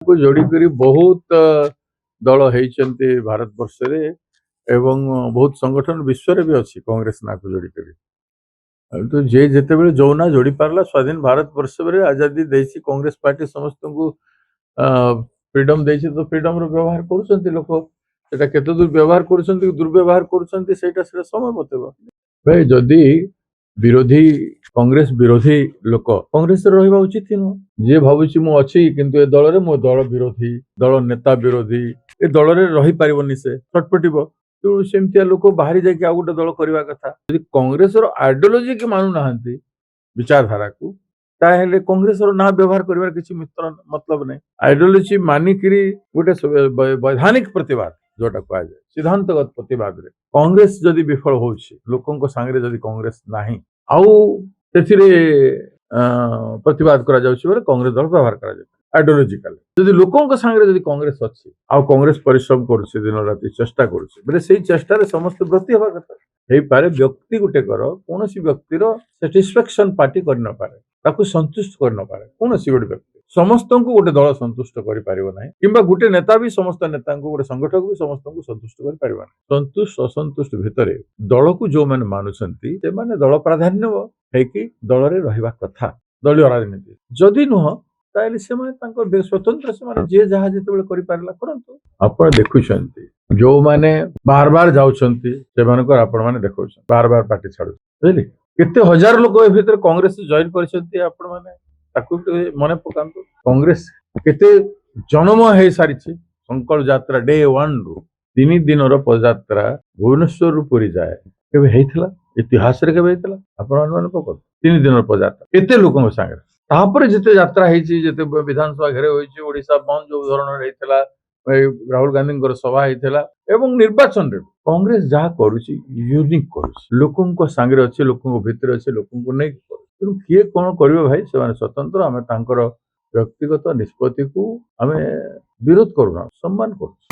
को जोड़ी बहुत दल होती भारत वर्ष रे एवं बहुत संगठन विश्व रे भी अच्छी कांग्रेस ना को जोड़ी तो जे जिते बेले जो ना जोड़ी पारला स्वाधीन भारत वर्ष रे आजादी देसी कांग्रेस पार्टी समस्त को फ्रीडम देसी तो फ्रीडम रो व्यवहार करूछंती लोक सेटा केते दूर व्यवहार करूछंती दुर्व्यवहार करूछंती सेटा समय बतेबो भाई जदी विरोधी कांग्रेस विरोधी लोक कांग्रेस रहिबा उचित नुह जे भाबुची मु अछि किंतु ए दल रे मो दल विरोधी दल नेता विरोधी ए दल रे रहि पारिबोनी से छटपटिबो तो सेमतिया लोक बाहरी जाके आ गोटे दल करबा कथा यदि कांग्रेस रो आइडियोलॉजी के मानु नाहंती विचारधारा को ताहेले कांग्रेस रो ना व्यवहार करबार किछि मित्र मतलब नै आइडियोलॉजी मानिकरी गोटे वैधानिक प्रतिवाद जोटा कहा जाए सिद्धांतगत प्रतिवाद रे कांग्रेस जदि विफल होउछि लोकन को संगे जदि कांग्रेस नाही आउ सेथिरे प्रतिवाद करा जाउछि बोले कांग्रेस दल व्यवहार करा जाय आइडियोलॉजिकल जदि लोकन को संगे जदि कांग्रेस अछि आउ कांग्रेस परिश्रम करूछि दिन राति चेष्टा करूछि बोले सेही चेष्टा रे समस्त ब्रती होबा कथा हेई पारे व्यक्ति गुटे कर कोनोसी व्यक्ति रो सैटिस्फैक्शन पार्टी कर न पारे ताकू संतुष्ट कर न पारे कोनोसी गुटे व्यक्ति समस्त को गोटे दल संतुष्ट कर पारिबो नाही किंबा गोटे नेता भी समस्त नेता को गोटे संगठक भी समस्त को संतुष्ट कर पारिबो नाही संतुष्ट असंतुष्ट भितरे दल को जो माने मानुसंती से माने दल प्राधान्य है कि दल रे रहिबा कथा दलीय राजनीति जदि नुह ताइले से माने तांको स्वतंत्र से माने जे जहा जते बेले करि पारला करंतु आपण देखुछंती जो माने बार बार जाउछंती से मानकर आपण माने देखौछन बार बार पार्टी छाडु बुझली केते हजार लोक ए भीतर कांग्रेस जॉइन करछंती आपण माने ताकू मने पकांतु कांग्रेस केते जन्म हे सारिछि संकल्प यात्रा डे 1 रु 3 दिन रो पदयात्रा भुवनेश्वर रु पुरी जाए केबे हेइतला इतिहास रे केबे हेइतला आपण माने पकत 3 दिन रो पदयात्रा केते लोकन संगे तापर जते यात्रा हेछि जते विधानसभा घेरे होइछि ओडिसा बंद जो धरण हेइतला राहुल गांधी सभा हेइतला एवं निर्वाचन रे कांग्रेस जहा करूछि यूनिक करूछि लोकन को संगे अछि लोकन को भीतर अछि लोकन को नै तेणु किए कौन करिवे भाई से स्वतंत्र आम व्यक्तिगत निष्पत्ति को आम विरोध करूना सम्मान करूँ।